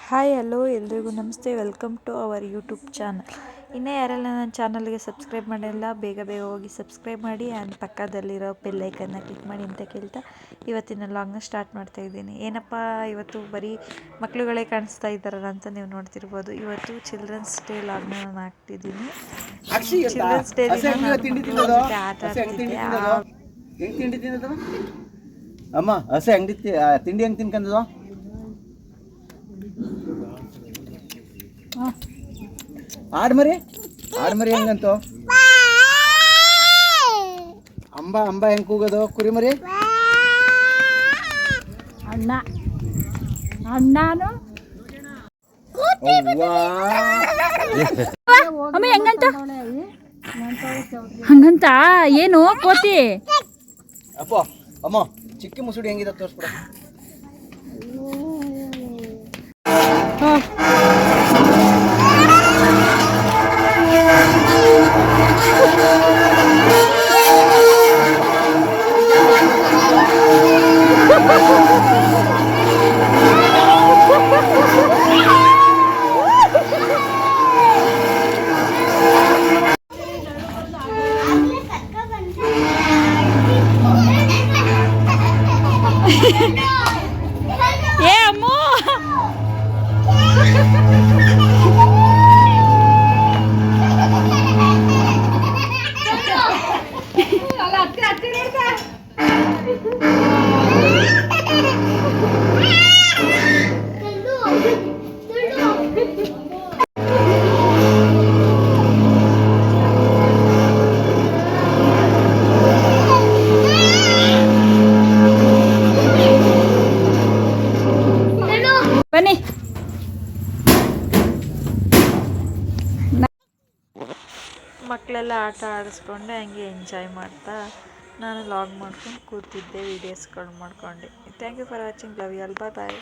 Hi hello ಎಲ್ರಿಗೂ ನಮಸ್ತೆ, welcome to our YouTube channel. ಇನ್ನೂ ಯಾರೆಲ್ಲ ನನ್ನ ಚಾನಲ್ಗೆ ಸಬ್ಸ್ಕ್ರೈಬ್ ಮಾಡಿಲ್ಲ ಬೇಗ ಹೋಗಿ ಸಬ್ಸ್ಕ್ರೈಬ್ ಮಾಡಿ ಆ್ಯಂಡ್ ಪಕ್ಕದಲ್ಲಿರೋ ಬೆಲ್ಲೈಕನ್ನ ಕ್ಲಿಕ್ ಮಾಡಿ ಅಂತ ಕೇಳ್ತಾ ಇವತ್ತಿನ ಲಾಗ್ನ ಸ್ಟಾರ್ಟ್ ಮಾಡ್ತಾ ಇದ್ದೀನಿ. ಏನಪ್ಪ ಇವತ್ತು ಬರೀ ಮಕ್ಕಳುಗಳೇ ಕಾಣಿಸ್ತಾ ಇದ್ದಾರಲ್ಲ ಅಂತ ನೀವು ನೋಡ್ತಿರ್ಬೋದು. ಇವತ್ತು ಚಿಲ್ಡ್ರನ್ಸ್ ಡೇ ಲಾಗ್ನ ನಾನು ಹಾಕ್ತಿದ್ದೀನಿ. ಚಿಲ್ಡ್ರನ್ಸ್ ಡೇ ದಿನ ನಾನು ಮಕ್ಕಳ ಜೊತೆ ಆಟ ಆಡ್ತಿದ್ದೆ. ಅಮ್ಮ ಹಸೆ ಅಂಗಡಿ ತಿಂಡಿ ಹೆಂಗೆ ತಿನ್ಕೊಂಡದು? ಆಡ್ಮರಿ ಹೆಂಗಂತು? ಅಂಬ ಹೆಂಗ್ ಕೂಗೋದು? ಕುರಿಮರಿ ಅಣ್ಣಾನು ಅಮ್ಮ ಹೆಂಗಂತ ಹಂಗಂತ ಏನು ಕೋತಿ ಅಪ್ಪ ಅಮ್ಮ ಚಿಕ್ಕಿ ಮುಸುಡಿ ಹೆಂಗಿದೆ ತೋರಿಸ್ಬಿಡ. ಏ ಅಮ್ಮು ಬನ್ನಿ. ಮಕ್ಕಳೆಲ್ಲ ಆಟ ಆಡಿಸ್ಕೊಂಡೆ ಹಂಗೆ ಎಂಜಾಯ್ ಮಾಡ್ತಾ ನಾನು ಲಾಗ್ ಮಾಡ್ಕೊಂಡು ಕೂತಿದ್ದೆ, ವೀಡಿಯೋಸ್ಗಳು ಮಾಡ್ಕೊಂಡೆ. Thank you for watching. Love you all. Bye.